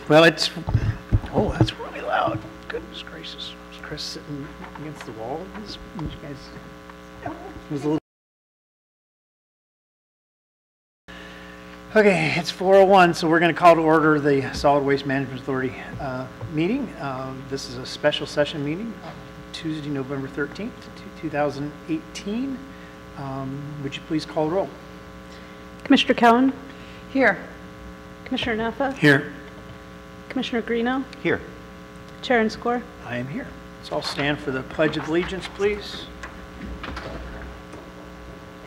Well, it's, oh, that's really loud. Goodness gracious. Was Chris sitting against the wall? You guys, it was a little. Okay, it's 4:01, so we're going to call to order the Solid Waste Management Authority meeting. This is a special session meeting, Tuesday, November 13th, 2018. Would you please call the roll? Commissioner Cowan? Here. Commissioner Naffa? Here. Commissioner Greeno? Here. Chair and Score? I am here. Let's all stand for the Pledge of Allegiance, please.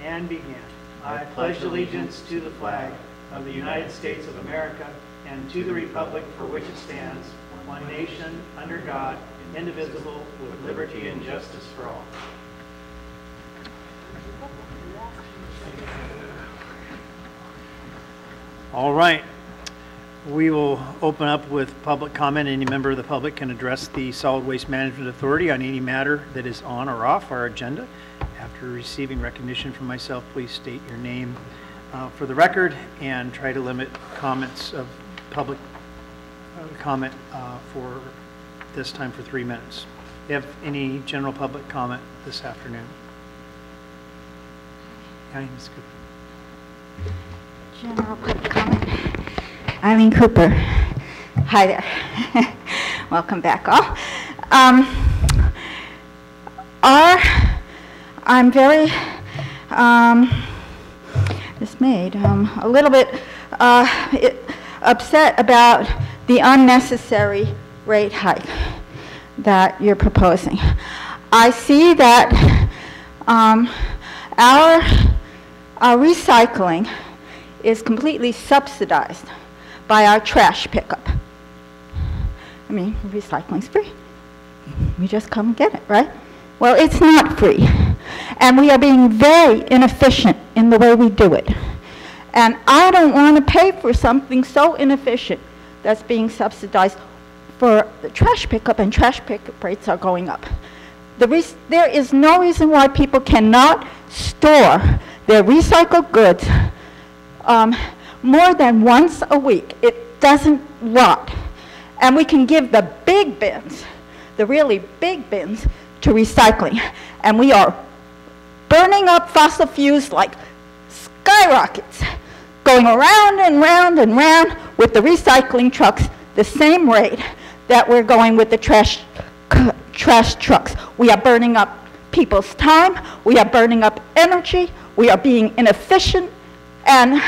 And begin. I pledge allegiance to the flag of the United States of America and to the republic for which it stands, one nation, under God, indivisible, with liberty and justice for all. All right. We will open up with public comment. Any member of the public can address the Solid Waste Management Authority on any matter that is on or off our agenda. After receiving recognition from myself, please state your name for the record and try to limit comments of public comment for this time for 3 minutes. Do you have any general public comment this afternoon? Ms. Cooper. General public comment. Eileen Cooper. Hi there. Welcome back all. I'm very dismayed, a little bit upset about the unnecessary rate hike that you're proposing. I see that our recycling is completely subsidized by our trash pickup. I mean, recycling's free. We just come and get it, right? Well, it's not free. And we are being very inefficient in the way we do it. And I don't want to pay for something so inefficient that's being subsidized for the trash pickup, and trash pickup rates are going up. There is no reason why people cannot store their recycled goods more than once a week. It doesn't rot. And we can give the big bins, the really big bins, to recycling. And we are burning up fossil fuels like skyrockets, going around and round and round with the recycling trucks, the same rate that we're going with the trash trucks. We are burning up people's time. We are burning up energy. We are being inefficient. And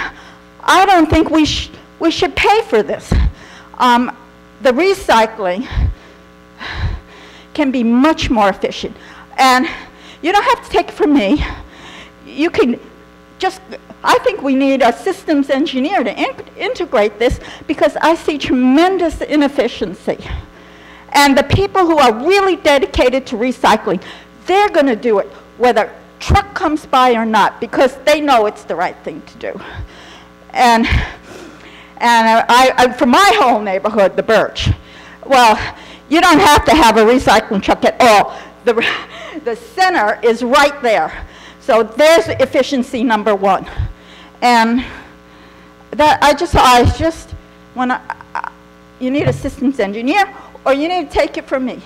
I don't think we should pay for this. The recycling can be much more efficient. And you don't have to take it from me. You can just, I think we need a systems engineer to integrate this, because I see tremendous inefficiency. And the people who are really dedicated to recycling, they're going to do it whether truck comes by or not, because they know it's the right thing to do. And I for my whole neighborhood, the Birch, well, you don't have to have a recycling truck at all. The center is right there. So there's efficiency number one. And that I just want to, you need a systems engineer, or you need to take it from me.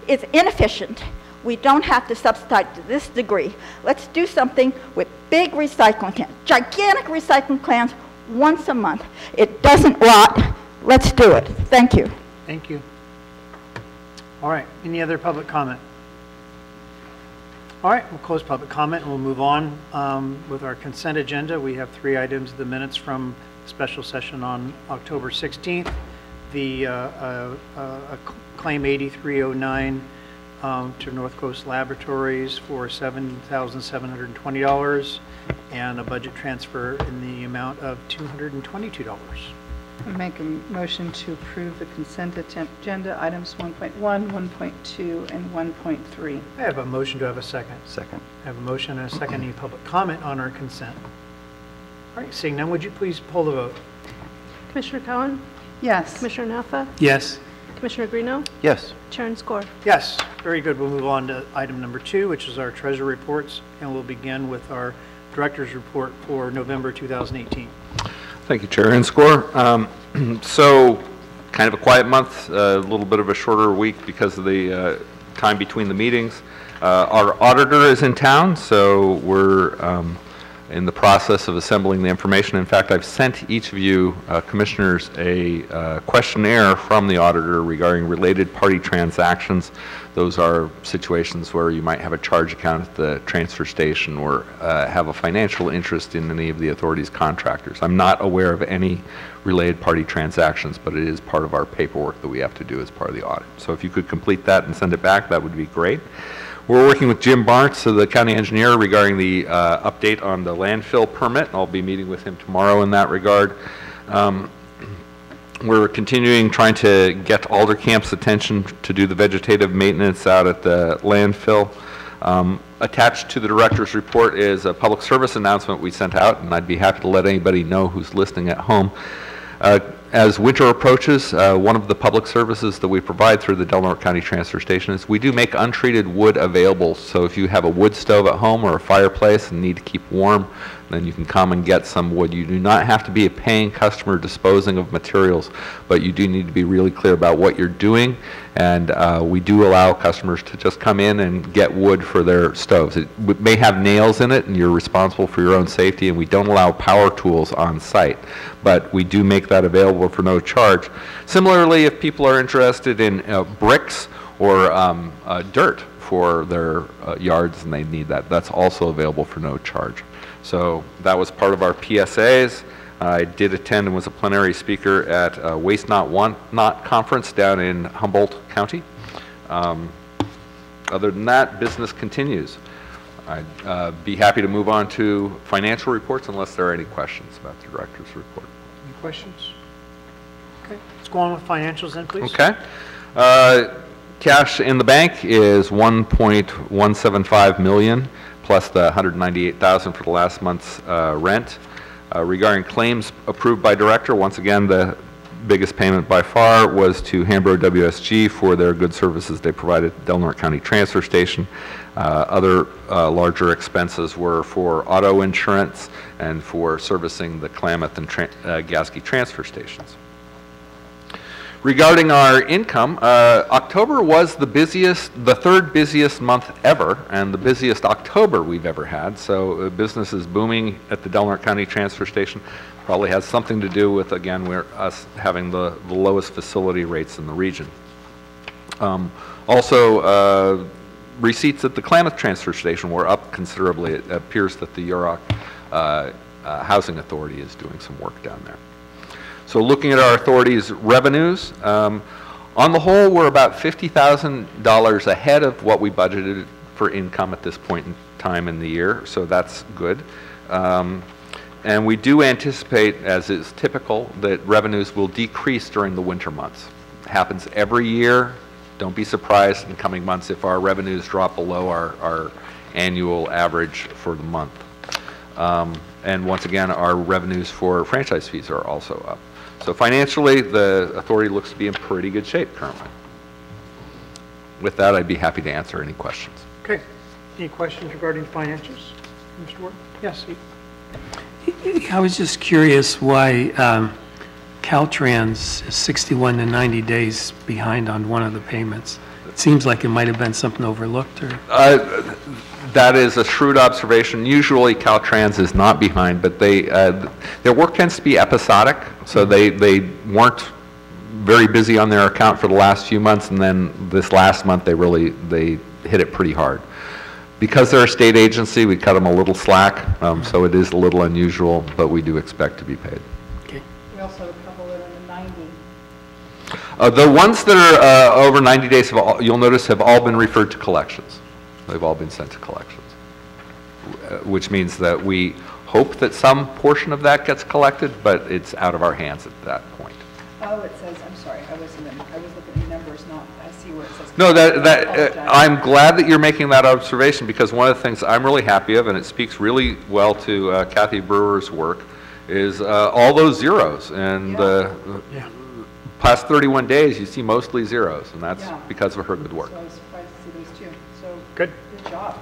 It's inefficient. We don't have to subsidize to this degree. Let's do something with big recycling cans, gigantic recycling cans once a month. It doesn't rot. Let's do it. Thank you. Thank you. All right, any other public comment? All right, we'll close public comment and we'll move on with our consent agenda. We have 3 items of the minutes from the special session on October 16th. The claim 8309 to North Coast Laboratories for $7,720 and a budget transfer in the amount of $222. I make a motion to approve the consent agenda items 1.1, 1.2, and 1.3. I have a motion. Do I have a second? Second. I have a motion and a second. Any public comment on our consent? All right, seeing none, would you please poll the vote? Commissioner Cowan? Yes. Commissioner Naffa? Yes. Commissioner Greeno? Yes. Chair and Score? Yes. Very good. We'll move on to item number 2, which is our treasury reports, and we'll begin with our director's report for November 2018. Thank you, Chair and Score. So kind of a quiet month, a little bit of a shorter week because of the time between the meetings. Our auditor is in town, so we're in the process of assembling the information. In fact, I've sent each of you commissioners a questionnaire from the auditor regarding related party transactions. Those are situations where you might have a charge account at the transfer station or have a financial interest in any of the authority's contractors. I'm not aware of any related party transactions, but it is part of our paperwork that we have to do as part of the audit. So if you could complete that and send it back, that would be great. We're working with Jim Barnes, the county engineer, regarding the update on the landfill permit. I'll be meeting with him tomorrow in that regard. We're continuing trying to get Aldercamp's attention to do the vegetative maintenance out at the landfill. Attached to the director's report is a public service announcement we sent out, and I'd be happy to let anybody know who's listening at home. As winter approaches, one of the public services that we provide through the Del Norte County Transfer Station is we do make untreated wood available. So if you have a wood stove at home or a fireplace and need to keep warm, then you can come and get some wood. You do not have to be a paying customer disposing of materials, but you do need to be really clear about what you're doing. And we do allow customers to just come in and get wood for their stoves. It may have nails in it, and you're responsible for your own safety, and we don't allow power tools on site. But we do make that available for no charge. Similarly, if people are interested in bricks or dirt for their yards and they need that, that's also available for no charge. So that was part of our PSAs. I did attend and was a plenary speaker at Waste Not Want Not Conference down in Humboldt County. Other than that, business continues. I'd be happy to move on to financial reports unless there are any questions about the director's report. Any questions? Okay, let's go on with financials then, please. Okay. Cash in the bank is $1.175 million plus the $198,000 for the last month's rent. Regarding claims approved by director, once again, the biggest payment by far was to Hambro WSG for their good services they provided at Del Norte County Transfer Station. Other larger expenses were for auto insurance and for servicing the Klamath and Gasky transfer stations. Regarding our income, October was the third busiest month ever, and the busiest October we've ever had. So business is booming at the Del Norte County Transfer Station. Probably has something to do with, again, us having the lowest facility rates in the region. Also, receipts at the Klamath Transfer Station were up considerably. It appears that the Yurok Housing Authority is doing some work down there. So looking at our authority's revenues, on the whole, we're about $50,000 ahead of what we budgeted for income at this point in time in the year, so that's good. And we do anticipate, as is typical, that revenues will decrease during the winter months. It happens every year. Don't be surprised in coming months if our revenues drop below our annual average for the month. And once again, our revenues for franchise fees are also up. So financially, the authority looks to be in pretty good shape currently. With that, I'd be happy to answer any questions. Okay. Any questions regarding financials? Mr. Ward? Yes. I was just curious why Caltrans is 61 to 90 days behind on one of the payments. It seems like it might have been something overlooked, or? That is a shrewd observation. Usually Caltrans is not behind, but their work tends to be episodic, so they weren't very busy on their account for the last few months, and then this last month they hit it pretty hard. Because they're a state agency, we cut them a little slack, so it is a little unusual, but we do expect to be paid. Okay. We also have a couple that are in the 90. The ones that are over 90 days, you'll notice, have all been referred to collections. They've all been sent to collections, which means that we hope that some portion of that gets collected, but it's out of our hands at that point. Oh, it says, I'm sorry, I was looking at numbers, not, I see where it says. No, I'm glad that you're making that observation, because one of the things I'm really happy of, and it speaks really well to Kathy Brewer's work, is all those zeros. And Yeah. past 31 days, you see mostly zeros, and that's because of her good work. So I was surprised to see those too. So Good. Good job.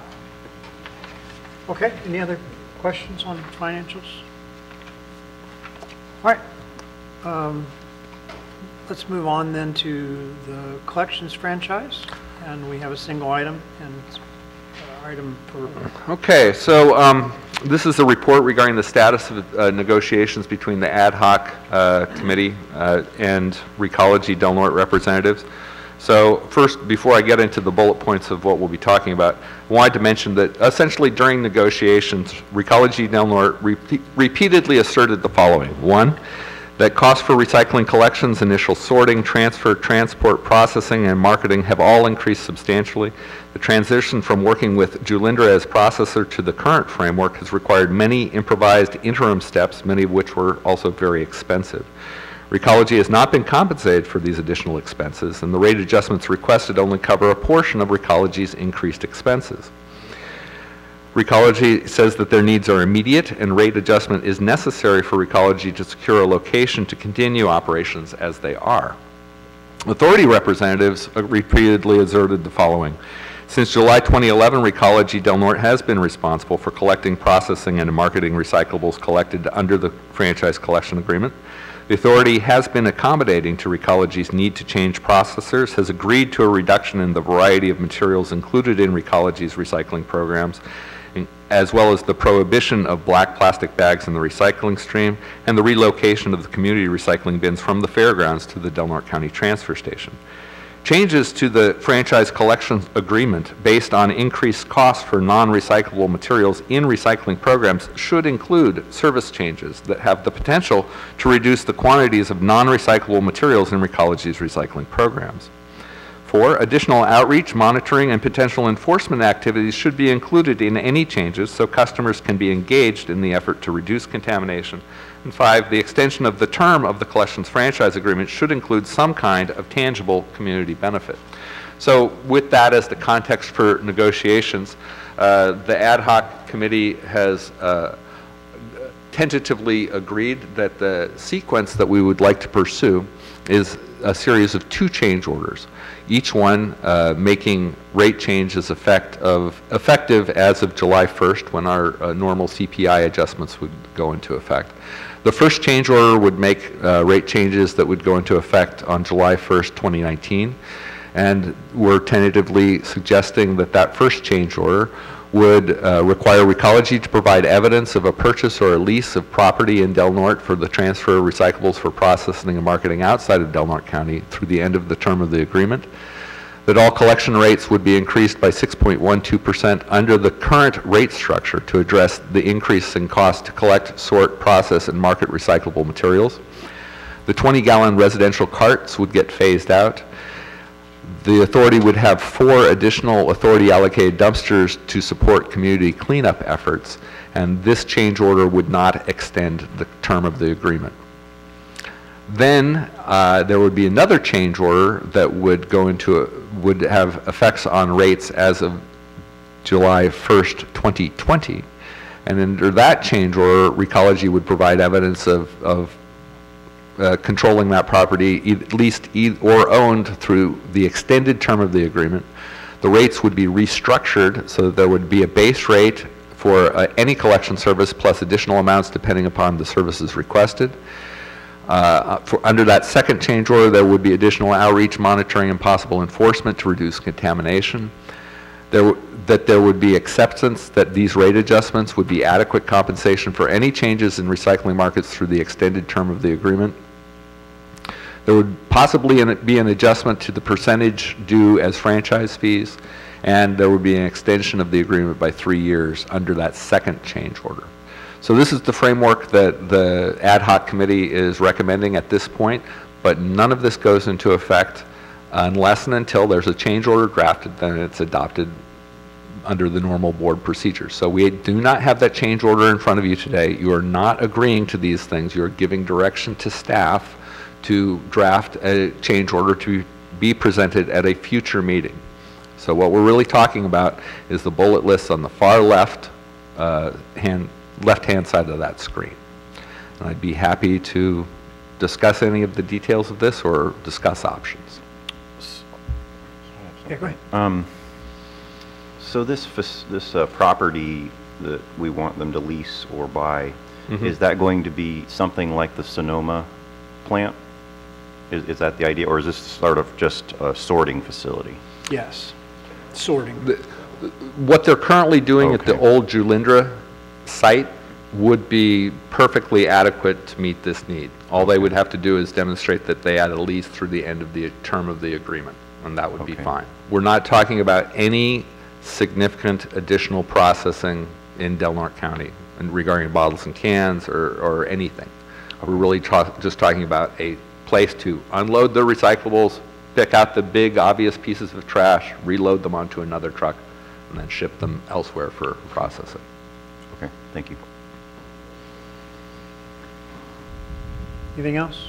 Okay. Any other questions on financials? All right. Let's move on then to the collections franchise, and we have a single item and item for Okay, so this is a report regarding the status of negotiations between the ad hoc committee and Recology Del Norte representatives. So first, before I get into the bullet points of what we'll be talking about, I wanted to mention that essentially during negotiations, Recology Del Norte repeatedly asserted the following. One, that costs for recycling collections, initial sorting, transfer, transport, processing, and marketing have all increased substantially. The transition from working with Julindra as processor to the current framework has required many improvised interim steps, many of which were also very expensive. Recology has not been compensated for these additional expenses, and the rate adjustments requested only cover a portion of Recology's increased expenses. Recology says that their needs are immediate and rate adjustment is necessary for Recology to secure a location to continue operations as they are. Authority representatives repeatedly asserted the following. Since July 2011, Recology Del Norte has been responsible for collecting, processing, and marketing recyclables collected under the franchise collection agreement. The authority has been accommodating to Recology's need to change processors, has agreed to a reduction in the variety of materials included in Recology's recycling programs, as well as the prohibition of black plastic bags in the recycling stream and the relocation of the community recycling bins from the fairgrounds to the Del Norte County Transfer Station. Changes to the franchise collection agreement based on increased costs for non-recyclable materials in recycling programs should include service changes that have the potential to reduce the quantities of non-recyclable materials in Recology's recycling programs. 4, additional outreach, monitoring, and potential enforcement activities should be included in any changes so customers can be engaged in the effort to reduce contamination. And 5, the extension of the term of the collections franchise agreement should include some kind of tangible community benefit. So with that as the context for negotiations, the ad hoc committee has tentatively agreed that the sequence that we would like to pursue is a series of 2 change orders, each one making rate changes effective as of July 1st, when our normal CPI adjustments would go into effect. The first change order would make rate changes that would go into effect on July 1st, 2019, and we're tentatively suggesting that that first change order would require Recology to provide evidence of a purchase or a lease of property in Del Norte for the transfer of recyclables for processing and marketing outside of Del Norte County through the end of the term of the agreement, that all collection rates would be increased by 6.12% under the current rate structure to address the increase in cost to collect, sort, process, and market recyclable materials. The 20-gallon residential carts would get phased out. The authority would have 4 additional authority-allocated dumpsters to support community cleanup efforts, and this change order would not extend the term of the agreement. Then there would be another change order that would would have effects on rates as of July 1st, 2020, and under that change order, Recology would provide evidence of controlling that property, leased or owned through the extended term of the agreement. The rates would be restructured so that there would be a base rate for any collection service plus additional amounts depending upon the services requested. Under that second change order, there would be additional outreach, monitoring, and possible enforcement to reduce contamination. That there would be acceptance that these rate adjustments would be adequate compensation for any changes in recycling markets through the extended term of the agreement. There would possibly be an adjustment to the percentage due as franchise fees, and there would be an extension of the agreement by 3 years under that second change order. So this is the framework that the ad hoc committee is recommending at this point, but none of this goes into effect unless and until there's a change order drafted, then it's adopted under the normal board procedures. So we do not have that change order in front of you today. You are not agreeing to these things. You are giving direction to staff to draft a change order to be presented at a future meeting. So what we're really talking about is the bullet lists on the far left left-hand side of that screen. And I'd be happy to discuss any of the details of this or discuss options. Yeah, go ahead. So this property that we want them to lease or buy, is that going to be something like the Sonoma plant? Is that the idea, or is this sort of just a sorting facility? Yes, sorting. What they're currently doing at the Okay. old Julindra site would be perfectly adequate to meet this need. All they would have to do is demonstrate that they had a lease through the end of the term of the agreement, and that would be Okay. fine. We're not talking about any significant additional processing in Del Norte County and regarding bottles and cans or anything. We're really just talking about a place to unload the recyclables, pick out the big obvious pieces of trash, reload them onto another truck, and then ship them elsewhere for processing. Okay, thank you. Anything else?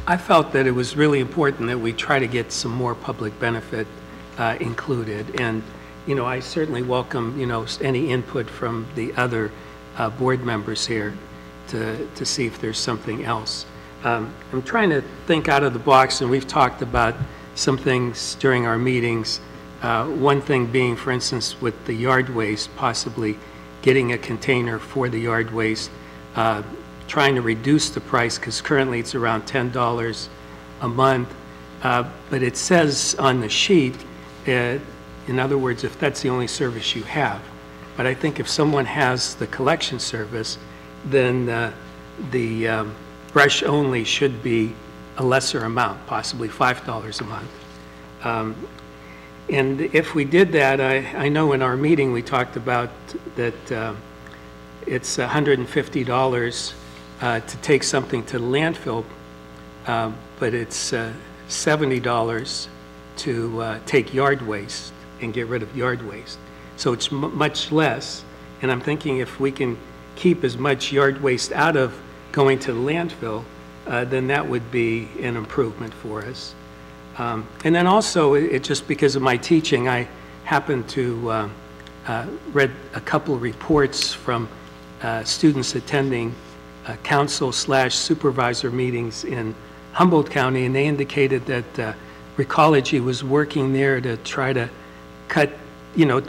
I felt that it was really important that we try to get some more public benefit included. And, you know, I certainly welcome, you know, any input from the other board members here to see if there's something else. I'm trying to think out of the box, and we've talked about some things during our meetings. One thing being, for instance, with the yard waste, possibly getting a container for the yard waste, trying to reduce the price, because currently it's around $10 a month. But it says on the sheet, in other words, if that's the only service you have. But I think if someone has the collection service, then the brush only should be a lesser amount, possibly $5 a month. And if we did that, I know in our meeting we talked about that it's $150 to take something to the landfill, but it's $70 to take yard waste and get rid of yard waste. So it's much less, and I'm thinking if we can keep as much yard waste out of going to the landfill, then that would be an improvement for us. And then also, just because of my teaching, I happened to read a couple of reports from students attending council/supervisor meetings in Humboldt County, and they indicated that Recology was working there to try to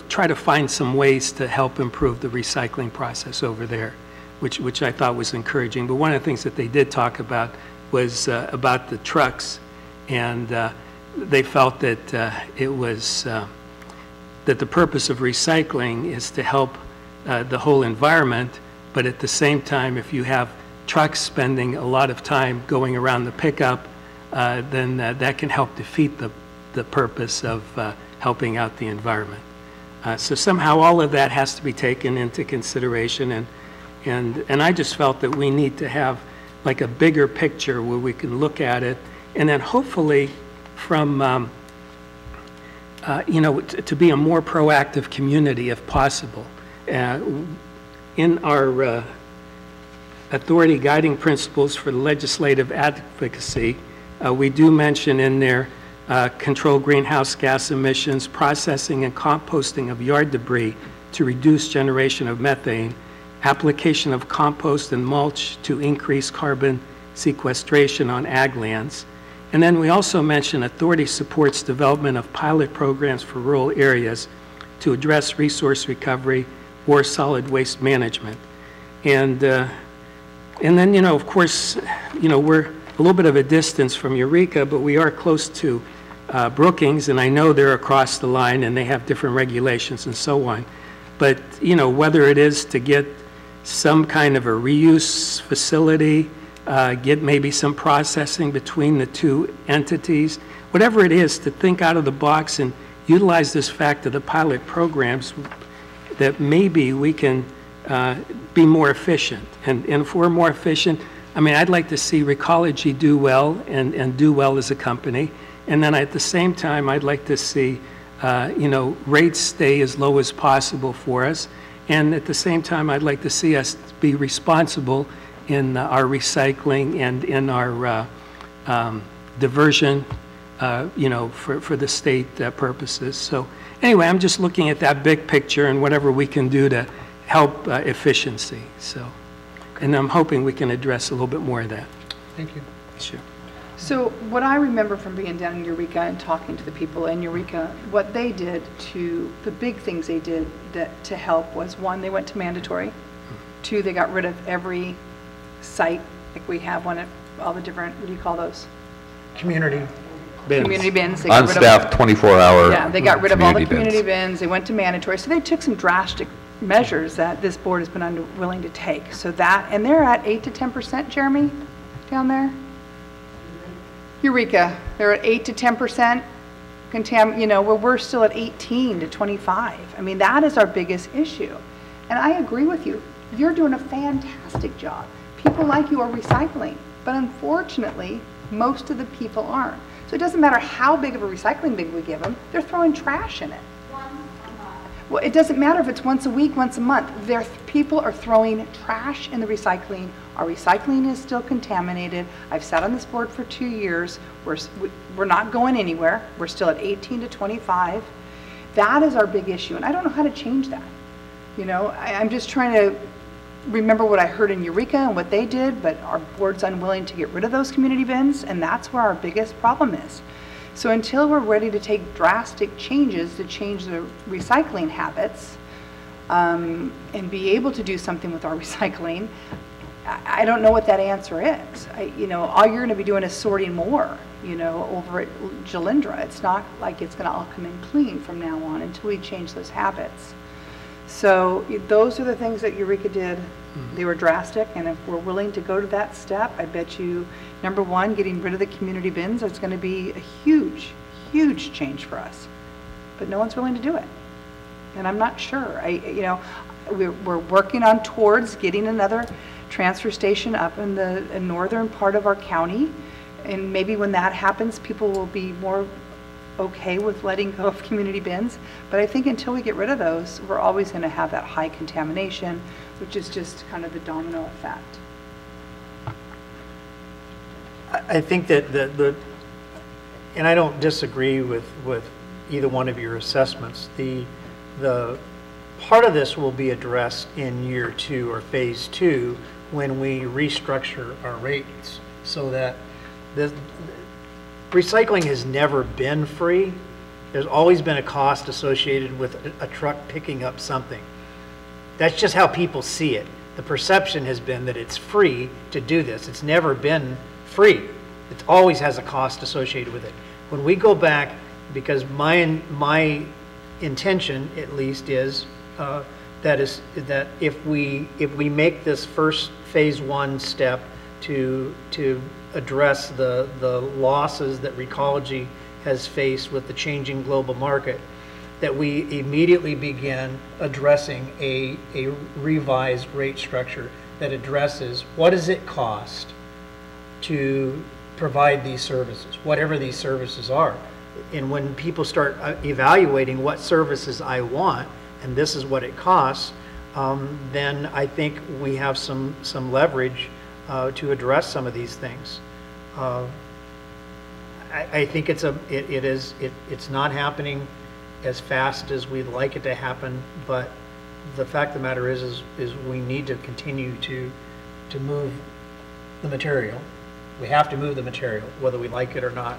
try to find some ways to help improve the recycling process over there, which I thought was encouraging. But one of the things that they did talk about was about the trucks, and they felt that it was that the purpose of recycling is to help the whole environment, but at the same time, if you have trucks spending a lot of time going around the pickup, then that can help defeat the purpose of helping out the environment. So somehow all of that has to be taken into consideration, and I just felt that we need to have like a bigger picture where we can look at it, and then hopefully from to be a more proactive community if possible. In our authority guiding principles for legislative advocacy, we do mention in there control greenhouse gas emissions, processing and composting of yard debris to reduce generation of methane, application of compost and mulch to increase carbon sequestration on ag lands. And then we also mention authority supports development of pilot programs for rural areas to address resource recovery or solid waste management. And then, of course, we're a little bit of a distance from Eureka, but we are close to Brookings, and I know they're across the line and they have different regulations and so on. But, whether it is to get some kind of a reuse facility, get maybe some processing between the two entities, whatever it is, to think out of the box and utilize this fact of the pilot programs, that maybe we can be more efficient. And if we're more efficient, I mean, I'd like to see Recology do well and do well as a company. And then at the same time, I'd like to see, rates stay as low as possible for us. And at the same time, I'd like to see us be responsible in our recycling and in our diversion, for the state purposes. So anyway, I'm just looking at that big picture and whatever we can do to help efficiency. So, and I'm hoping we can address a little bit more of that. Thank you. Sure. So what I remember from being down in Eureka and talking to the people in Eureka, what they did the big things they did to help was, one, they went to mandatory. Two, they got rid of every site, like we have one at all the different, what do you call those? Community. Community bins. They got rid of- Unstaffed 24-hour. Yeah, they got rid of all the community community bins, they went to mandatory, so they took some drastic measures that this board has been unwilling to take. So that, and they're at 8 to 10%, Jeremy, down there? Eureka, they're at 8 to 10% where we're still at 18 to 25. I mean, that is our biggest issue. And I agree with you, you're doing a fantastic job. People like you are recycling, but unfortunately, most of the people aren't. So it doesn't matter how big of a recycling bin we give them, they're throwing trash in it. Well, it doesn't matter if it's once a week, once a month. People are throwing trash in the recycling. Our recycling is still contaminated. I've sat on this board for 2 years. We're not going anywhere. We're still at 18 to 25. That is our big issue, and I don't know how to change that. I'm just trying to remember what I heard in Eureka and what they did, but our board's unwilling to get rid of those community bins, and that's where our biggest problem is. So until we're ready to take drastic changes to change the recycling habits and be able to do something with our recycling, I don't know what that answer is. All you're going to be doing is sorting more, over at Jalindra. It's not like it's going to all come in clean from now on until we change those habits. So those are the things that Eureka did. They were drastic, and if we're willing to go to that step, I bet you, number one, getting rid of the community bins is going to be a huge, huge change for us. But no one's willing to do it, and I'm not sure. We're working on towards getting another transfer station up in the northern part of our county, and maybe when that happens, people will be more okay with letting go of community bins. But I think until we get rid of those, we're always going to have that high contamination, which is just kind of the domino effect. I think that and I don't disagree with either one of your assessments. The part of this will be addressed in year 2 or phase 2 when we restructure our rates, so that recycling has never been free. There's always been a cost associated with a truck picking up something. That's just how people see it. The perception has been that it's free to do this. It's never been free. It always has a cost associated with it. When we go back, because my intention at least is that if we make this first phase 1 step to address the losses that Recology has faced with the changing global market, that we immediately begin addressing a revised rate structure that addresses what does it cost to provide these services, whatever these services are. And when people start evaluating what services I want, and this is what it costs, then I think we have some leverage to address some of these things. I think it's not happening as fast as we'd like it to happen, but the fact of the matter is we need to continue to move the material. We have to move the material, whether we like it or not.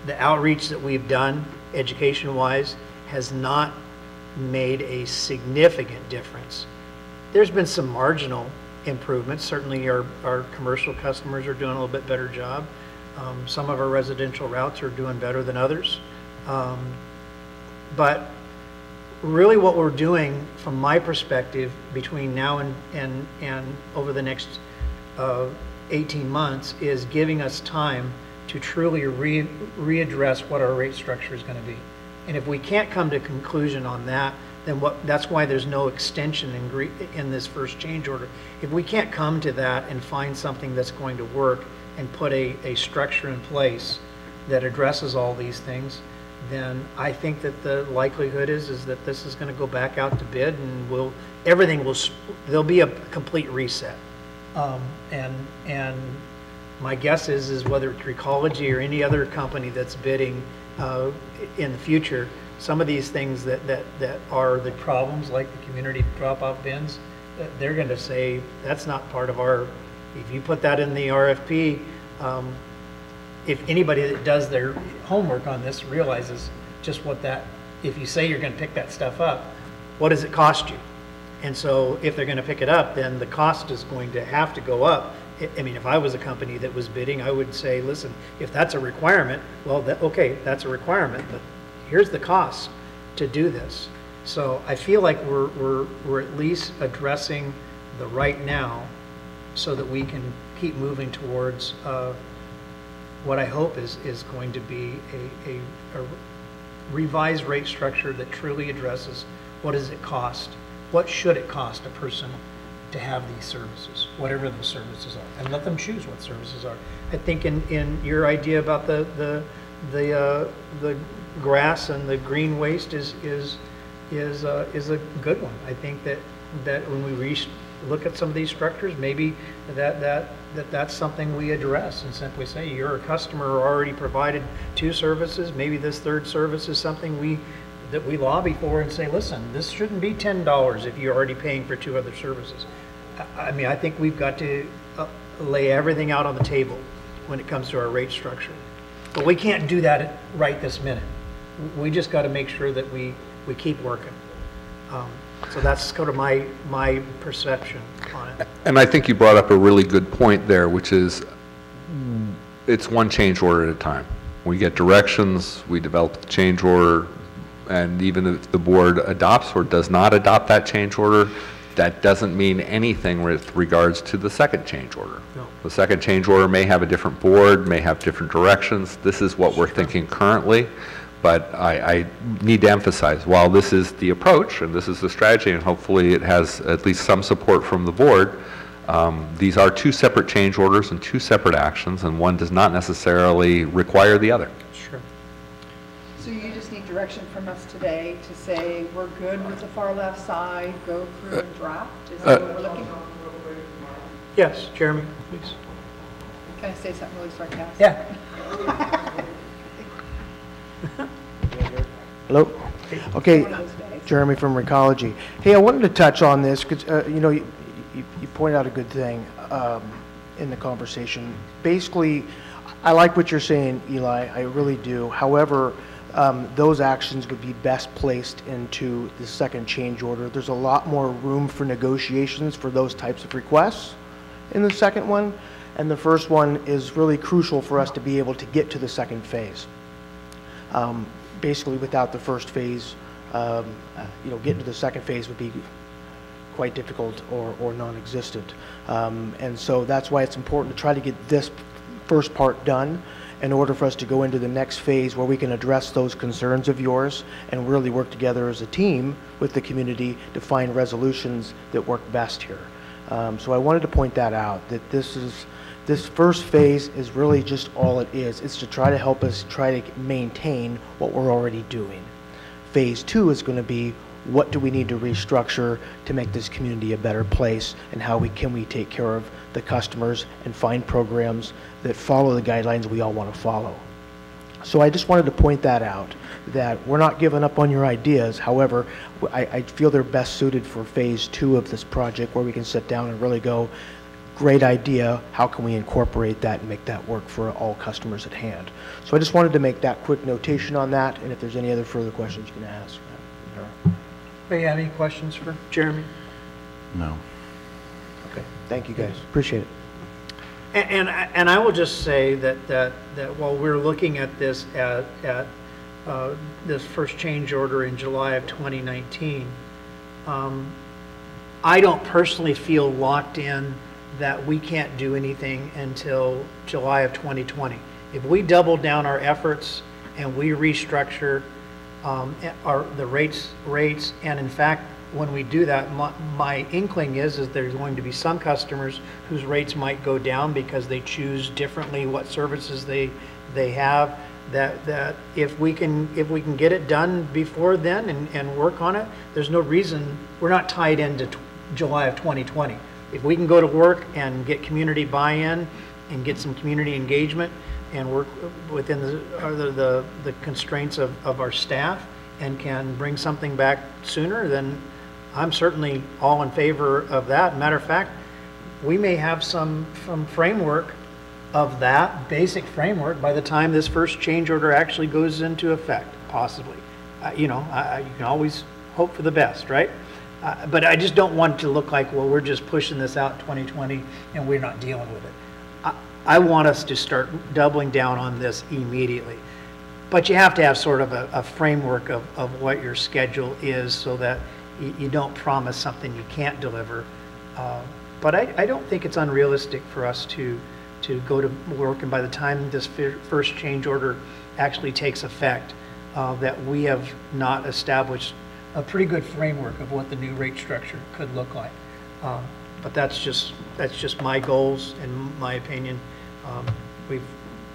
The outreach that we've done, education-wise, has not made a significant difference. There's been some marginal improvements. Certainly our commercial customers are doing a little bit better job. Some of our residential routes are doing better than others. But really what we're doing from my perspective between now and over the next 18 months is giving us time to truly readdress what our rate structure is going to be. And if we can't come to a conclusion on that, then that's why there's no extension in this first change order. If we can't come to that and find something that's going to work and put a structure in place that addresses all these things, then I think that the likelihood is that this is going to go back out to bid, and there'll be a complete reset. And my guess is whether it's Recology or any other company that's bidding in the future, some of these things that are the problems, like the community drop-off bins, they're going to say that's not part of our. If you put that in the RFP, if anybody that does their homework on this realizes just what that, if you say you're going to pick that stuff up, what does it cost you? And so if they're going to pick it up, then the cost is going to have to go up. I mean, if I was a company that was bidding, I would say, listen, if that's a requirement, well, okay, that's a requirement, but here's the cost to do this. So I feel like we're at least addressing the right now so that we can keep moving towards what I hope is going to be a revised rate structure that truly addresses what does it cost, what should it cost a person to have these services, whatever those services are, and let them choose what services are. I think in your idea about the grass and the green waste is a good one. I think that when we look at some of these structures, maybe that's something we address and simply say, you're a customer already provided 2 services, maybe this 3rd service is something that we lobby for and say, listen, this shouldn't be $10 if you're already paying for 2 other services. I mean, I think we've got to lay everything out on the table when it comes to our rate structure. But we can't do that right this minute. We just got to make sure that we keep working. So that's kind of my perception on it. And I think you brought up a really good point there, which is it's one change order at a time. We get directions, we develop the change order, and even if the board adopts or does not adopt that change order, that doesn't mean anything with regards to the second change order. No. The second change order may have a different board, may have different directions. This is what we're thinking currently. But I need to emphasize, while this is the approach and this is the strategy, and hopefully it has at least some support from the board, these are 2 separate change orders and 2 separate actions, and one does not necessarily require the other. Sure. So you just need direction from us today to say we're good with the far left side, go through and draft? Is that what we're looking for? Yes, Jeremy, please. Can I say something really sarcastic? Yeah. Hello? Okay, Jeremy from Recology. Hey, I wanted to touch on this because, you pointed out a good thing in the conversation. Basically, I like what you're saying, Eli, I really do. However, those actions would be best placed into the second change order. There's a lot more room for negotiations for those types of requests in the second one, and the first one is really crucial for us to be able to get to the second phase. Basically, without the first phase, getting to the second phase would be quite difficult or non-existent. And so that's why it's important to try to get this first part done in order for us to go into the next phase where we can address those concerns of yours and really work together as a team with the community to find resolutions that work best here. So I wanted to point that out, that this first phase is really just all it is. It's to try to help us try to maintain what we're already doing. Phase 2 is going to be, what do we need to restructure to make this community a better place, and how can we take care of the customers and find programs that follow the guidelines we all want to follow. So I just wanted to point that out, that we're not giving up on your ideas. However, I feel they're best suited for phase 2 of this project, where we can sit down and really go, great idea, how can we incorporate that and make that work for all customers at hand? So I just wanted to make that quick notation on that, and if there's any other further questions you can ask. Do you have any questions for Jeremy? No. Okay, thank you guys, appreciate it. And I will just say that while we're looking at this at this first change order in July of 2019, I don't personally feel locked in that we can't do anything until July of 2020. If we double down our efforts and we restructure the rates, and in fact, when we do that, my inkling is there's going to be some customers whose rates might go down because they choose differently what services they have. That if we can get it done before then and work on it, there's no reason we're not tied into July of 2020. If we can go to work and get community buy-in and get some community engagement and work within the constraints of our staff and can bring something back sooner, then I'm certainly all in favor of that. Matter of fact, we may have some framework of that basic framework by the time this first change order actually goes into effect, possibly. You know, you can always hope for the best, right? But I just don't want it to look like, well, we're just pushing this out 2020 and we're not dealing with it. I want us to start doubling down on this immediately. But you have to have sort of a framework of what your schedule is so that you don't promise something you can't deliver. But I don't think it's unrealistic for us to go to work, and by the time this first change order actually takes effect, that we have not established a pretty good framework of what the new rate structure could look like. But that's just my goals and my opinion.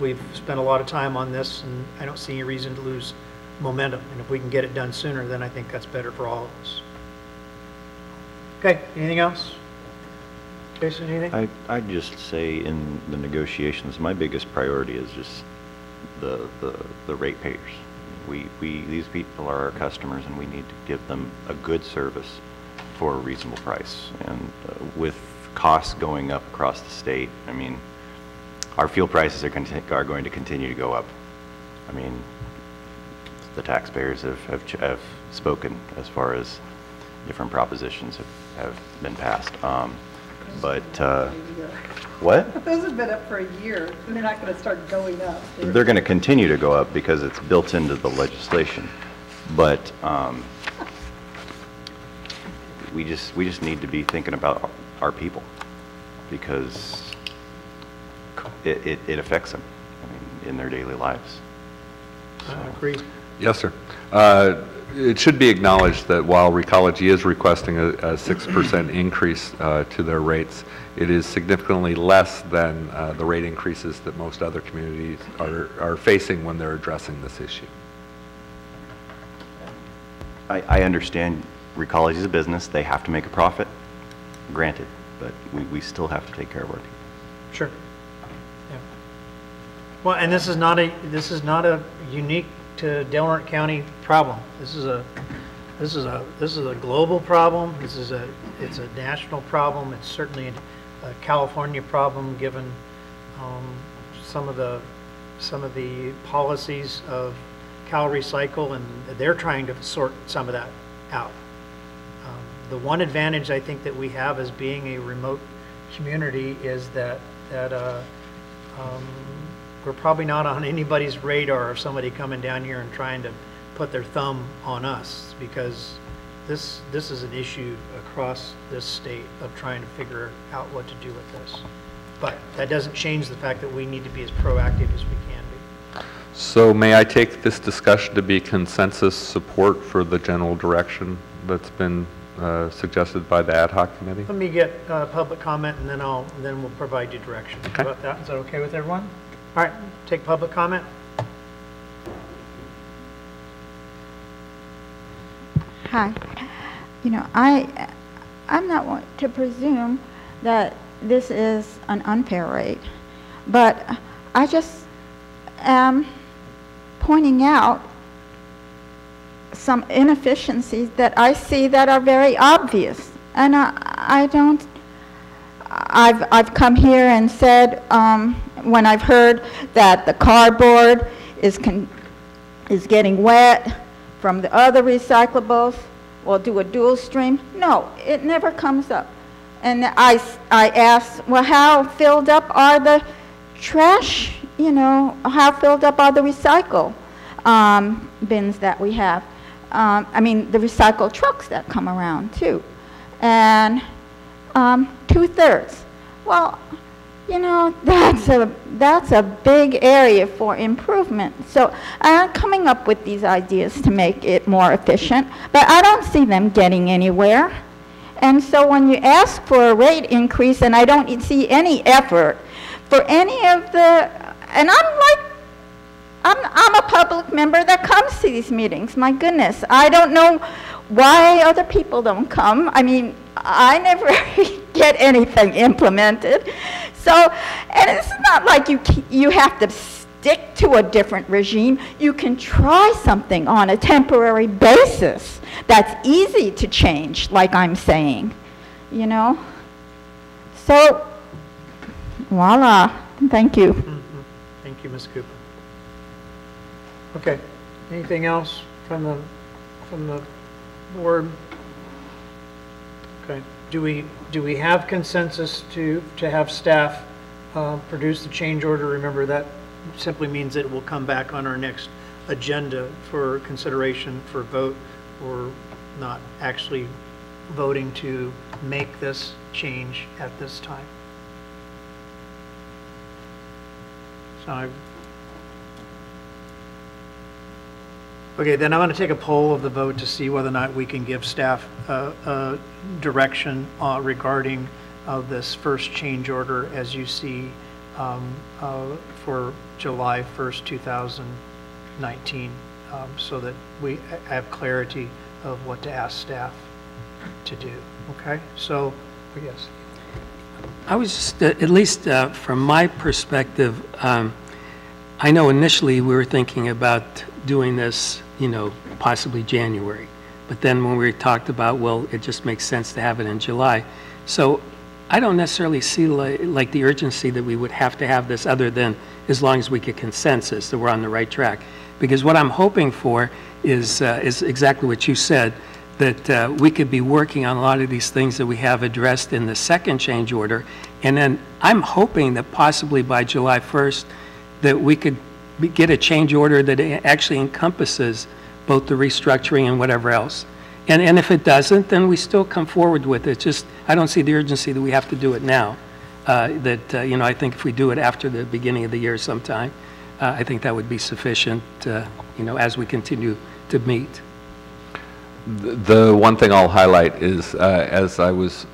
We've spent a lot of time on this, and I don't see any reason to lose momentum. And if we can get it done sooner, then I think that's better for all of us. Okay, anything else? Jason, anything? I'd just say in the negotiations, my biggest priority is just the ratepayers. These people are our customers, and we need to give them a good service for a reasonable price. And with costs going up across the state, I mean, our fuel prices are going to continue to go up. I mean, the taxpayers have spoken as far as different propositions have been passed. What? Those have been up for a year, and they're not going to start going up. They're going to continue to go up because it's built into the legislation. But we just need to be thinking about our people, because it affects them, I mean, in their daily lives. I agree. Yes, sir. It should be acknowledged that while Recology is requesting a 6% increase to their rates, it is significantly less than the rate increases that most other communities are facing when they're addressing this issue. I understand Recology is a business. They have to make a profit, granted, but we still have to take care of our people. Sure. Yeah. Well, and this is not a unique to Delaware County problem. This is a global problem. It's a national problem. It's certainly a California problem, given some of the policies of Cal Recycle, and they're trying to sort some of that out. The one advantage I think that we have as being a remote community is that we're probably not on anybody's radar of somebody coming down here and trying to put their thumb on us, because this is an issue across this state of trying to figure out what to do with this. But that doesn't change the fact that we need to be as proactive as we can be. So may I take this discussion to be consensus support for the general direction that's been suggested by the ad hoc committee? Let me get public comment, and then we'll provide you direction. Okay. How about that? Is that okay with everyone? All right, take public comment. Hi. You know, I'm not one to presume that this is an unfair rate, but I just am pointing out some inefficiencies that I see that are very obvious. And I've come here and said, when I've heard that the cardboard is getting wet from the other recyclables, we'll do a dual stream. No, it never comes up. And I asked, well, how filled up are the trash, you know, how filled up are the recycle bins that we have? I mean, the recycle trucks that come around too. And 2/3. Well, you know, that's a big area for improvement. So I'm coming up with these ideas to make it more efficient, but I don't see them getting anywhere. And so when you ask for a rate increase, and I don't see any effort for any of the, and I'm a public member that comes to these meetings. My goodness, I don't know why other people don't come. I mean, I never get anything implemented. So, and it's not like you have to stick to a different regime. You can try something on a temporary basis that's easy to change, like I'm saying, you know. So, voila, Thank you. Thank you, Ms. Cooper. Okay, anything else from the board? Okay, do we have consensus to have staff produce the change order? Remember, that simply means that it will come back on our next agenda for consideration for vote, or not actually voting to make this change at this time. So okay, then I'm going to take a poll of the vote to see whether or not we can give staff direction regarding this first change order as you see for July 1st, 2019, so that we have clarity of what to ask staff to do. Okay, so yes. I was just, at least from my perspective, I know initially we were thinking about doing this, possibly January. But then when we talked about, well, it just makes sense to have it in July. So I don't necessarily see like the urgency that we would have to have this, other than as long as we get consensus that we're on the right track. Because what I'm hoping for is exactly what you said, that we could be working on a lot of these things that we have addressed in the second change order. And then I'm hoping that possibly by July 1st, that we could get a change order that actually encompasses both the restructuring and whatever else. And if it doesn't, then we still come forward with it. Just, I don't see the urgency that we have to do it now. I think if we do it after the beginning of the year sometime, I think that would be sufficient, as we continue to meet. The one thing I'll highlight is, as I was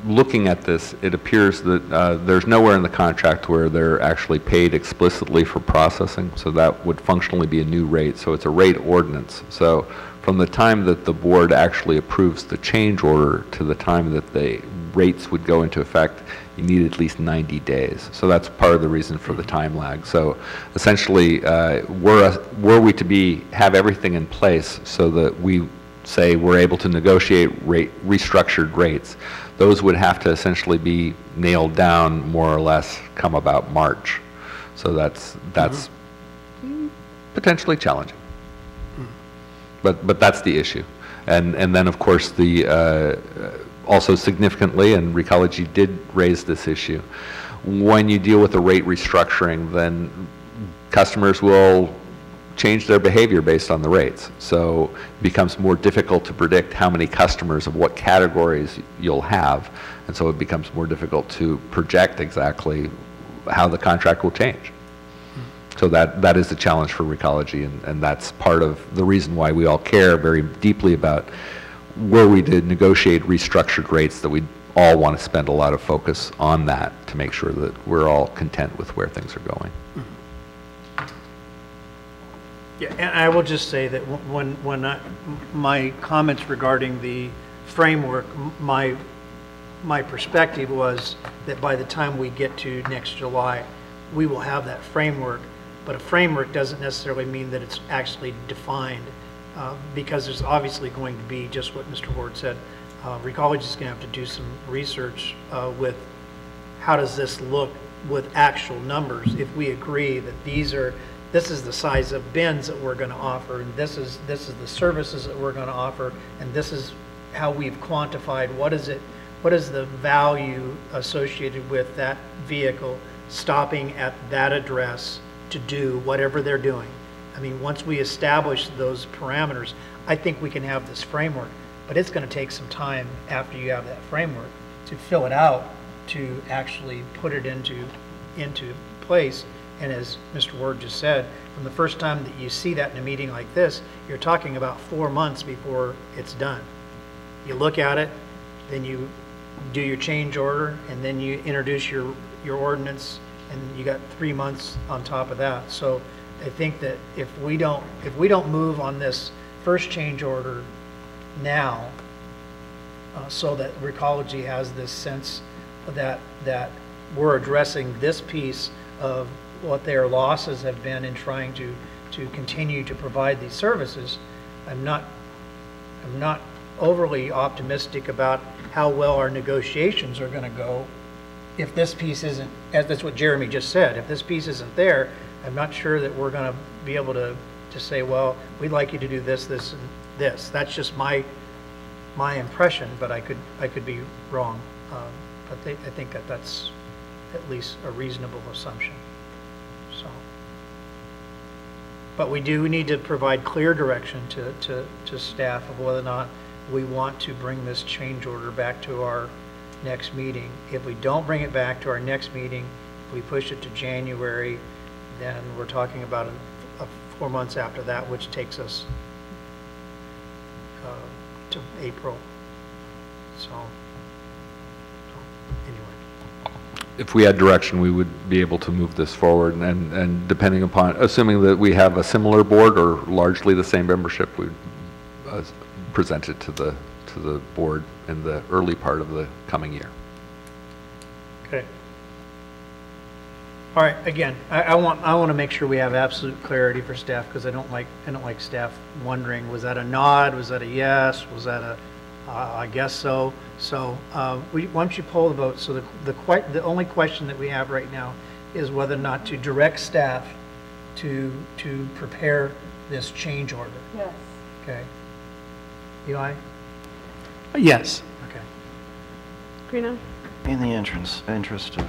looking at this, it appears that there's nowhere in the contract where they're actually paid explicitly for processing, so that would functionally be a new rate. So it's a rate ordinance. So from the time that the board actually approves the change order to the time that the rates would go into effect, you need at least 90 days. So that's part of the reason for the time lag. So essentially, were we to have everything in place so that we say we're able to negotiate restructured rates, those would have to essentially be nailed down more or less come about March. So that's potentially challenging. But that's the issue. And then of course also significantly, and Recology did raise this issue, when you deal with the rate restructuring, then customers will change their behavior based on the rates. So it becomes more difficult to predict how many customers of what categories you'll have. And so it becomes more difficult to project exactly how the contract will change. So that is a challenge for Recology, and that's part of the reason why we all care very deeply about where we did negotiate restructured rates, that we all want to spend a lot of focus on that to make sure that we're all content with where things are going. Yeah, and I will just say that my comments regarding the framework, my perspective was that by the time we get to next July, we will have that framework. But a framework doesn't necessarily mean that it's actually defined, because there's obviously going to be just what Mr. Ward said. Recology is going to have to do some research with how does this look with actual numbers. If we agree that this is the size of bins that we're going to offer, and this is the services that we're going to offer, and this is how we've quantified what is the value associated with that vehicle stopping at that address to do whatever they're doing. I mean, once we establish those parameters, I think we can have this framework, but it's going to take some time after you have that framework to fill it out, to actually put it into place. And as Mr. Ward just said, from the first time that you see that in a meeting like this, you're talking about 4 months before it's done. You look at it, then you do your change order, and then you introduce your ordinance, and you got 3 months on top of that. So I think that if we don't move on this first change order now, so that Recology has this sense that we're addressing this piece of what their losses have been in trying to continue to provide these services, I'm not overly optimistic about how well our negotiations are going to go if this piece isn't, as that's what Jeremy just said, if this piece isn't there, I'm not sure that we're going to be able to say, well, we'd like you to do this, this, and this. That's just my impression, but I could be wrong. But I think that that's at least a reasonable assumption. So, but we do need to provide clear direction to staff of whether or not we want to bring this change order back to our next meeting. If we don't bring it back to our next meeting, if we push it to January, then we're talking about 4 months after that, which takes us to April. So anyway. If we had direction, we would be able to move this forward, and depending upon, assuming that we have a similar board or largely the same membership, we would present it to the board in the early part of the coming year. Okay. All right. Again, I want to make sure we have absolute clarity for staff, because I don't like staff wondering, was that a nod? Was that a yes? Was that a I guess so. So once you poll the vote, so the only question that we have right now is whether or not to direct staff to prepare this change order. Yes. Okay. Eli? Yes. Okay. Greeno? In the interest of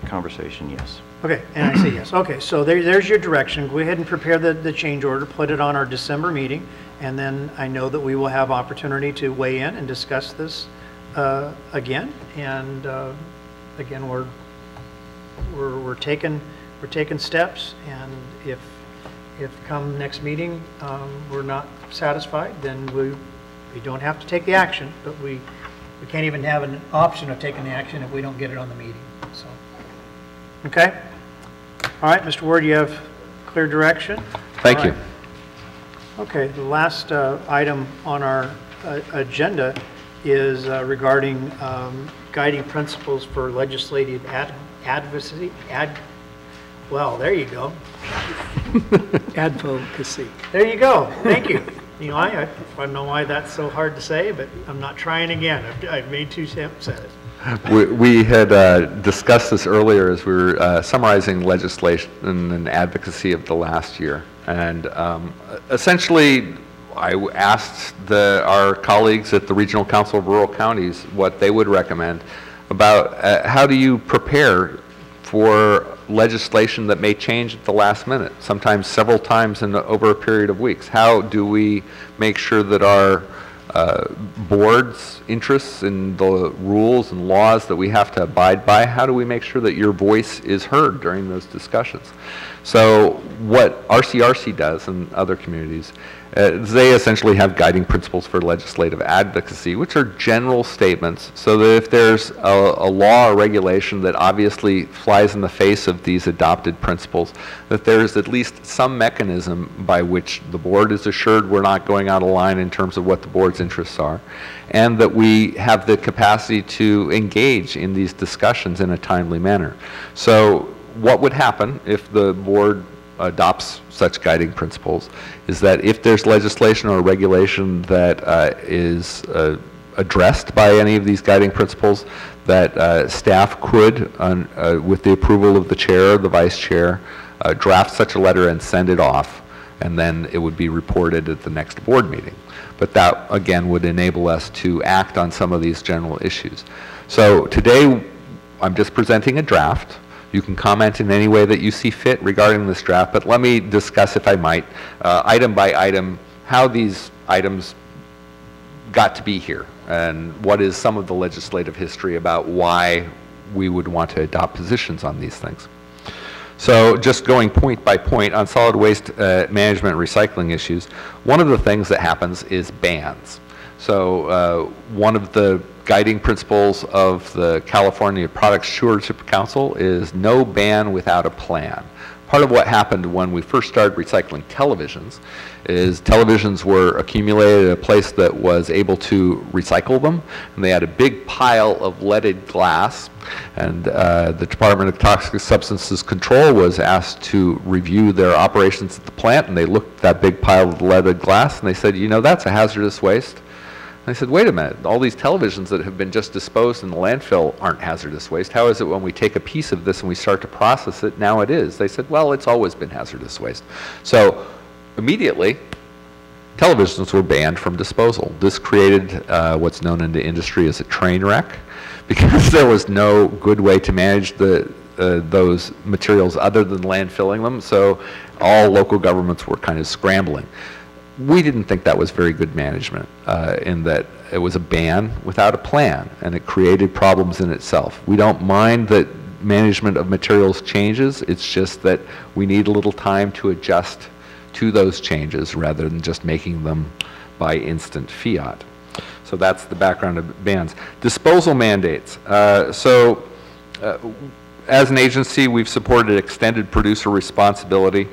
conversation, yes. Okay, and I say yes. Okay, so there's your direction. Go ahead and prepare the change order, put it on our December meeting, and then I know that we will have opportunity to weigh in and discuss this again. And again, we're taking steps, and if come next meeting we're not satisfied, then we don't have to take the action, but we can't even have an option of taking the action if we don't get it on the meeting. So, okay. All right, Mr. Ward, you have clear direction? Thank you. Okay, the last item on our agenda is regarding guiding principles for legislative advocacy. Well, there you go. Advocacy. There you go. Thank you. You know, I don't know why that's so hard to say, but I'm not trying again. I've made 2 attempts at it. We had discussed this earlier as we were summarizing legislation and advocacy of the last year. And essentially, I asked our colleagues at the Regional Council of Rural Counties what they would recommend about how do you prepare for legislation that may change at the last minute, sometimes several times over a period of weeks. How do we make sure that our board's interests in the rules and laws that we have to abide by, how do we make sure that your voice is heard during those discussions? So what RCRC does in other communities, they essentially have guiding principles for legislative advocacy, which are general statements, so that if there's a law or regulation that obviously flies in the face of these adopted principles, that there's at least some mechanism by which the board is assured we're not going out of line in terms of what the board's interests are, and that we have the capacity to engage in these discussions in a timely manner. So what would happen if the board adopts such guiding principles is that if there's legislation or regulation that is addressed by any of these guiding principles, that staff could, with the approval of the chair or the vice chair, draft such a letter and send it off, and then it would be reported at the next board meeting. But that, again, would enable us to act on some of these general issues. So today, I'm just presenting a draft. You can comment in any way that you see fit regarding this draft, but let me discuss, if I might, item by item, how these items got to be here, and what is some of the legislative history about why we would want to adopt positions on these things. So just going point by point on solid waste management and recycling issues, one of the things that happens is bans. So one of the guiding principles of the California Product Stewardship Council is no ban without a plan. Part of what happened when we first started recycling televisions is televisions were accumulated at a place that was able to recycle them, and they had a big pile of leaded glass, and the Department of Toxic Substances Control was asked to review their operations at the plant, and they looked at that big pile of leaded glass and they said, you know, that's a hazardous waste. I said, wait a minute, all these televisions that have been just disposed in the landfill aren't hazardous waste. How is it when we take a piece of this and we start to process it, now it is? They said, well, it's always been hazardous waste. So immediately, televisions were banned from disposal. This created what's known in the industry as a train wreck, because there was no good way to manage those materials other than landfilling them, so all local governments were kind of scrambling. We didn't think that was very good management, in that it was a ban without a plan, and it created problems in itself. We don't mind that management of materials changes, it's just that we need a little time to adjust to those changes rather than just making them by instant fiat. So that's the background of bans. Disposal mandates. As an agency, we've supported extended producer responsibility,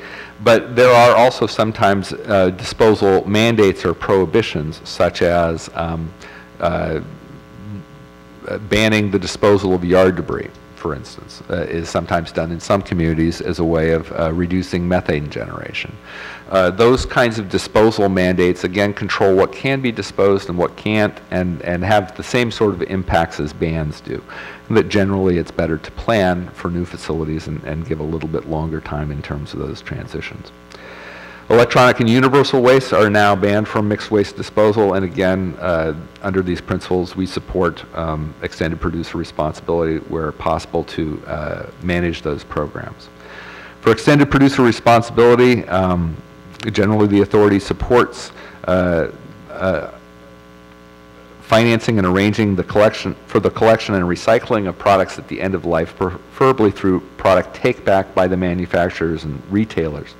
but there are also sometimes disposal mandates or prohibitions, such as banning the disposal of yard debris, for instance, is sometimes done in some communities as a way of reducing methane generation. Those kinds of disposal mandates, again, control what can be disposed and what can't, and have the same sort of impacts as bans do. And that generally it's better to plan for new facilities and give a little bit longer time in terms of those transitions. Electronic and universal wastes are now banned from mixed waste disposal, and again, under these principles, we support extended producer responsibility where possible to manage those programs. For extended producer responsibility, generally the authority supports financing and arranging the collection and recycling of products at the end of life, preferably through product take-back by the manufacturers and retailers.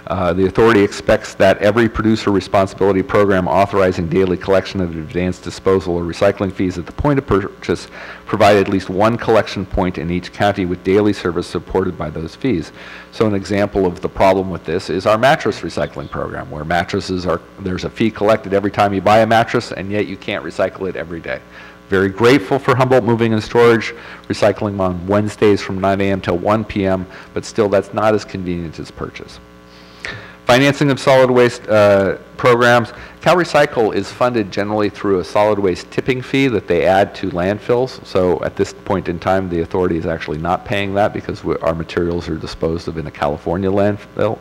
The authority expects that every producer responsibility program authorizing daily collection of advanced disposal or recycling fees at the point of purchase provide at least one collection point in each county with daily service supported by those fees. So an example of the problem with this is our mattress recycling program, where there's a fee collected every time you buy a mattress, and yet you can't recycle it every day. Very grateful for Humboldt Moving and Storage, recycling on Wednesdays from 9 a.m. till 1 p.m., but still that's not as convenient as purchase. Financing of solid waste programs. CalRecycle is funded generally through a solid waste tipping fee that they add to landfills. So at this point in time, the authority is actually not paying that because our materials are disposed of in a California landfill,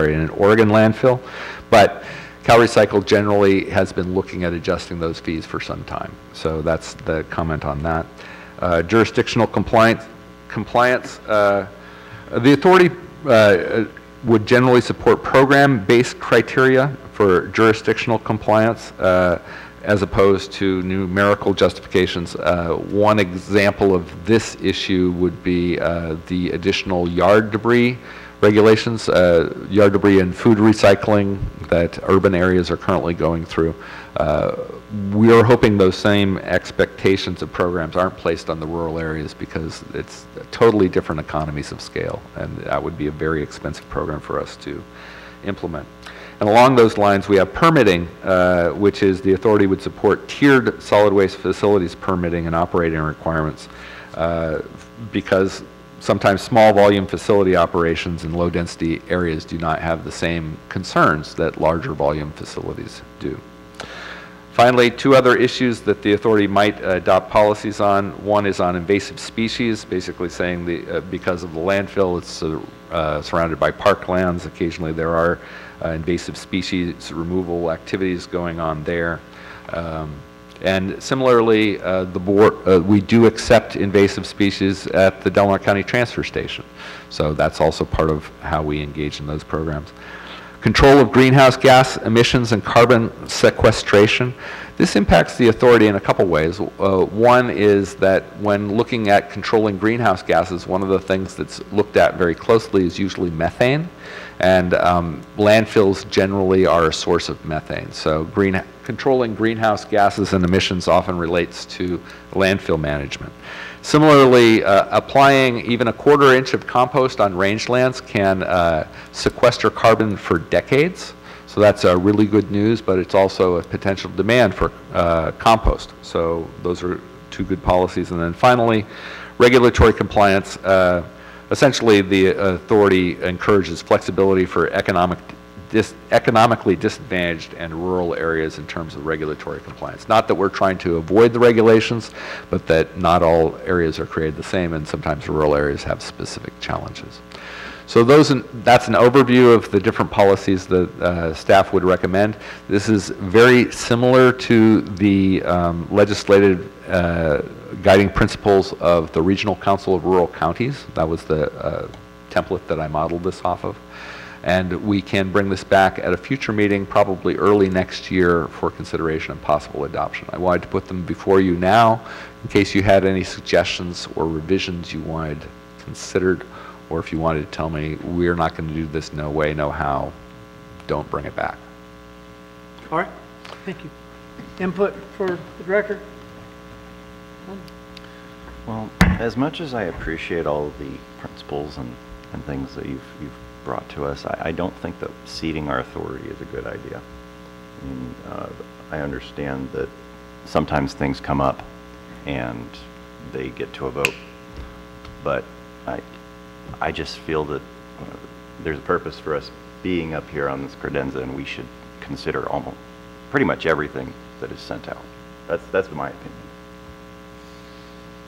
in an Oregon landfill. But CalRecycle generally has been looking at adjusting those fees for some time. So that's the comment on that. Jurisdictional compliance. The authority would generally support program-based criteria for jurisdictional compliance as opposed to numerical justifications. One example of this issue would be the additional yard debris regulations, yard debris and food recycling that urban areas are currently going through. We are hoping those same expectations of programs aren't placed on the rural areas because it's totally different economies of scale, and that would be a very expensive program for us to implement. And along those lines, we have permitting, which is the authority would support tiered solid waste facilities permitting and operating requirements because sometimes small volume facility operations in low density areas do not have the same concerns that larger volume facilities do. Finally, two other issues that the authority might adopt policies on. One is on invasive species, basically saying because of the landfill, it's surrounded by parklands. Occasionally there are invasive species removal activities going on there. And similarly, the board, we do accept invasive species at the Delaware County Transfer Station. So that's also part of how we engage in those programs. Control of greenhouse gas emissions and carbon sequestration. This impacts the authority in a couple ways. One is that when looking at controlling greenhouse gases, one of the things that's looked at very closely is usually methane. And landfills generally are a source of methane. So controlling greenhouse gases and emissions often relates to landfill management. Similarly, applying even a quarter inch of compost on rangelands can sequester carbon for decades. So that's really good news, but it's also a potential demand for compost. So those are two good policies. And then finally, regulatory compliance. Essentially, the authority encourages flexibility for economic economically disadvantaged and rural areas in terms of regulatory compliance. Not that we're trying to avoid the regulations, but that not all areas are created the same, and sometimes rural areas have specific challenges. So that's an overview of the different policies that staff would recommend. This is very similar to the legislative guiding principles of the Regional Council of Rural Counties. That was the template that I modeled this off of. And we can bring this back at a future meeting, probably early next year, for consideration and possible adoption. I wanted to put them before you now in case you had any suggestions or revisions you wanted considered, or if you wanted to tell me, we're not going to do this, no way, no how, don't bring it back. All right, thank you. Input for the director? Well, as much as I appreciate all of the principles and things that you've brought to us, I don't think that ceding our authority is a good idea. I mean, I understand that sometimes things come up and they get to a vote, but I just feel that there's a purpose for us being up here on this credenza, and we should consider almost pretty much everything that is sent out. That's my opinion.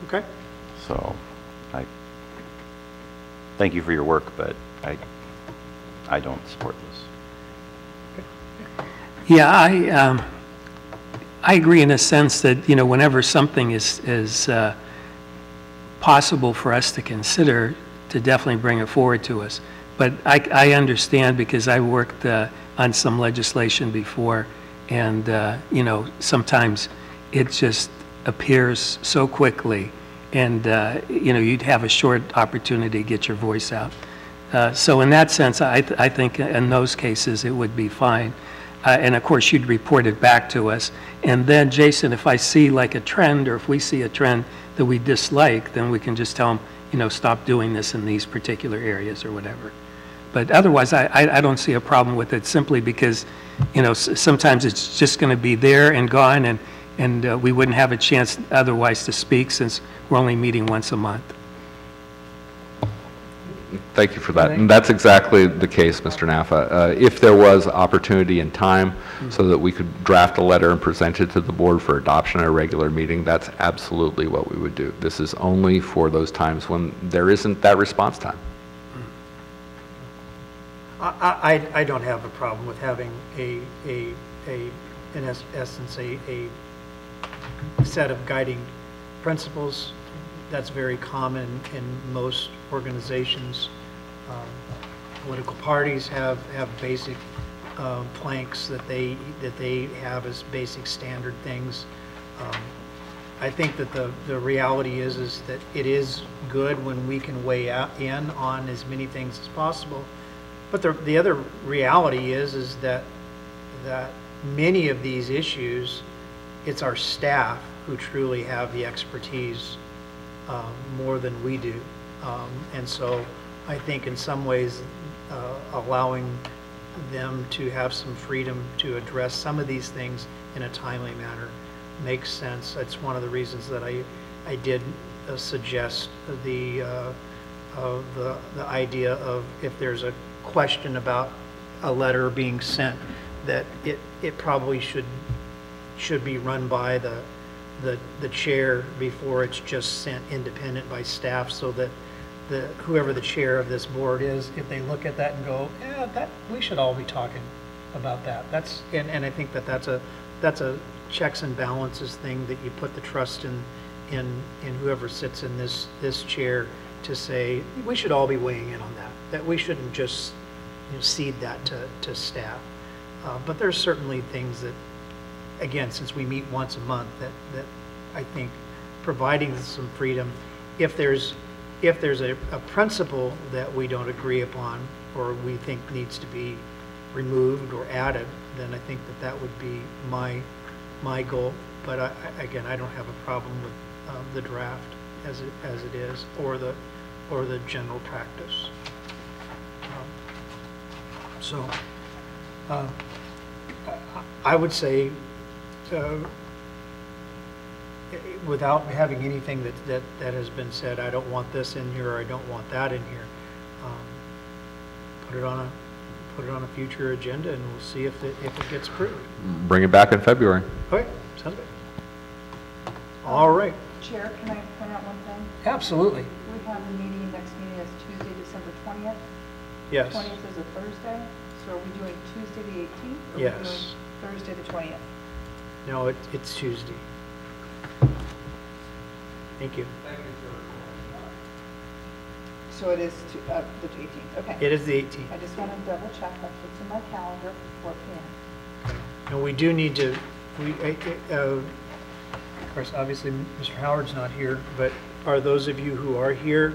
Okay. So I thank you for your work, but I don't support this. Yeah, I agree in a sense that, you know, whenever something is possible for us to consider, to definitely bring it forward to us. But I understand, because I worked on some legislation before, and you know, sometimes it just appears so quickly, and you know, you'd have a short opportunity to get your voice out. So in that sense, I think in those cases it would be fine. And of course, you'd report it back to us. And then, Jason, if I see like a trend, or if we see a trend that we dislike, then we can just tell them, you know, stop doing this in these particular areas or whatever. But otherwise, I don't see a problem with it, simply because, you know, sometimes it's just going to be there and gone, and we wouldn't have a chance otherwise to speak, since we're only meeting once a month. Thank you for that. And that's exactly the case, Mr. Naffa. If there was opportunity and time so that we could draft a letter and present it to the board for adoption at a regular meeting, that's absolutely what we would do. This is only for those times when there isn't that response time. I don't have a problem with having in essence, a set of guiding principles. That's very common in most organizations. Political parties have basic planks that they have as basic standard things. I think that the reality is that it is good when we can weigh in on as many things as possible. But the other reality is that many of these issues, it's our staff who truly have the expertise more than we do. And so I think in some ways allowing them to have some freedom to address some of these things in a timely manner makes sense. That's one of the reasons that I did suggest the idea of, if there's a question about a letter being sent, that it probably should be run by the chair before it's just sent independent by staff, so that whoever the chair of this board is, if they look at that and go, yeah, that we should all be talking about that. And I think that's a checks and balances thing, that you put the trust in whoever sits in this chair to say, we should all be weighing in on that we shouldn't just, you know, cede that to staff. But there's certainly things that, again, since we meet once a month, that I think providing some freedom, if there's a principle that we don't agree upon, or we think needs to be removed or added, then I think that would be my goal. But again, I don't have a problem with the draft as it is, or the general practice. So I would say, without having anything that has been said, I don't want this in here, or I don't want that in here. Put put it on a future agenda, and we'll see if it gets approved. Bring it back in February. Okay, sounds good. All right, Chair, can I point out one thing? absolutely, We have the meeting, next meeting is Tuesday, December 20th. yes. 20th is a Thursday, so are we doing Tuesday the 18th? Or are we Yes. doing Thursday the 20th? No, it's Tuesday. Thank you. So it is the 18th, okay. It is the 18th. I just want to double check, that's what's in my calendar for 4 PM. And we do need to, of course, obviously, Mr. Howard's not here, but are those of you who are here,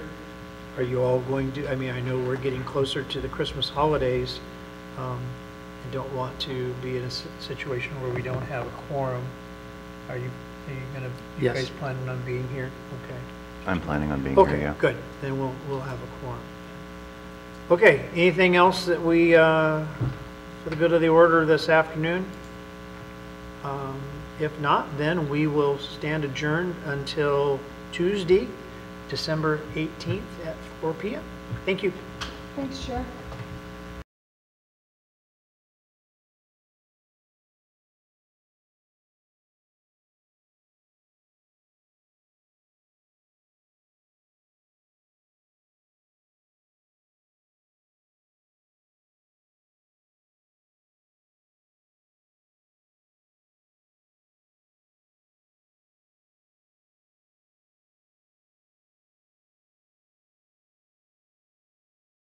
are you all going to, I mean, I know we're getting closer to the Christmas holidays. I don't want to be in a situation where we don't have a quorum. Are you going to, you Yes. guys planning on being here? Okay. I'm planning on being here, Okay, yeah. good. Then we'll have a quorum. Okay, anything else that we, for the good of the order this afternoon? If not, then we will stand adjourned until Tuesday, December 18th at 4 PM. Thank you. Thanks, Chair.